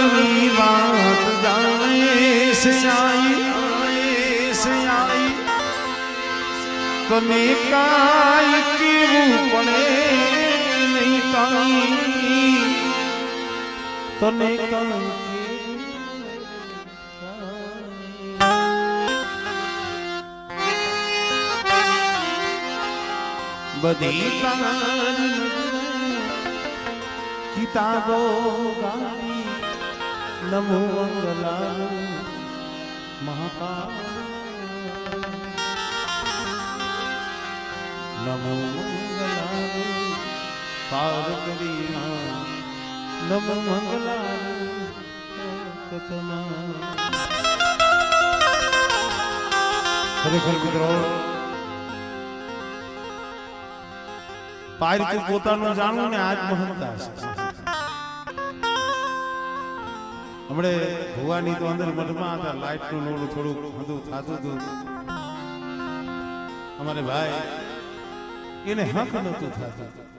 नी बात जाने से आई तने काई केवू पड़े नहीं काई तने काई बधी किताबो गाड़ी नमो मंगलाल महाकाल नमो मंगलाल पार्वती नमो मंगलाल कथना खरेखर मित्रों पारित પોતાનું જાણવું ને આજ મહંતા છે હમણે ભુવાની તો અંદર મઠમાં હતા લાઈટ નું નોડું થોડું બધું થાતું હતું અમારે ભાઈ એને હક નહોતું થાતું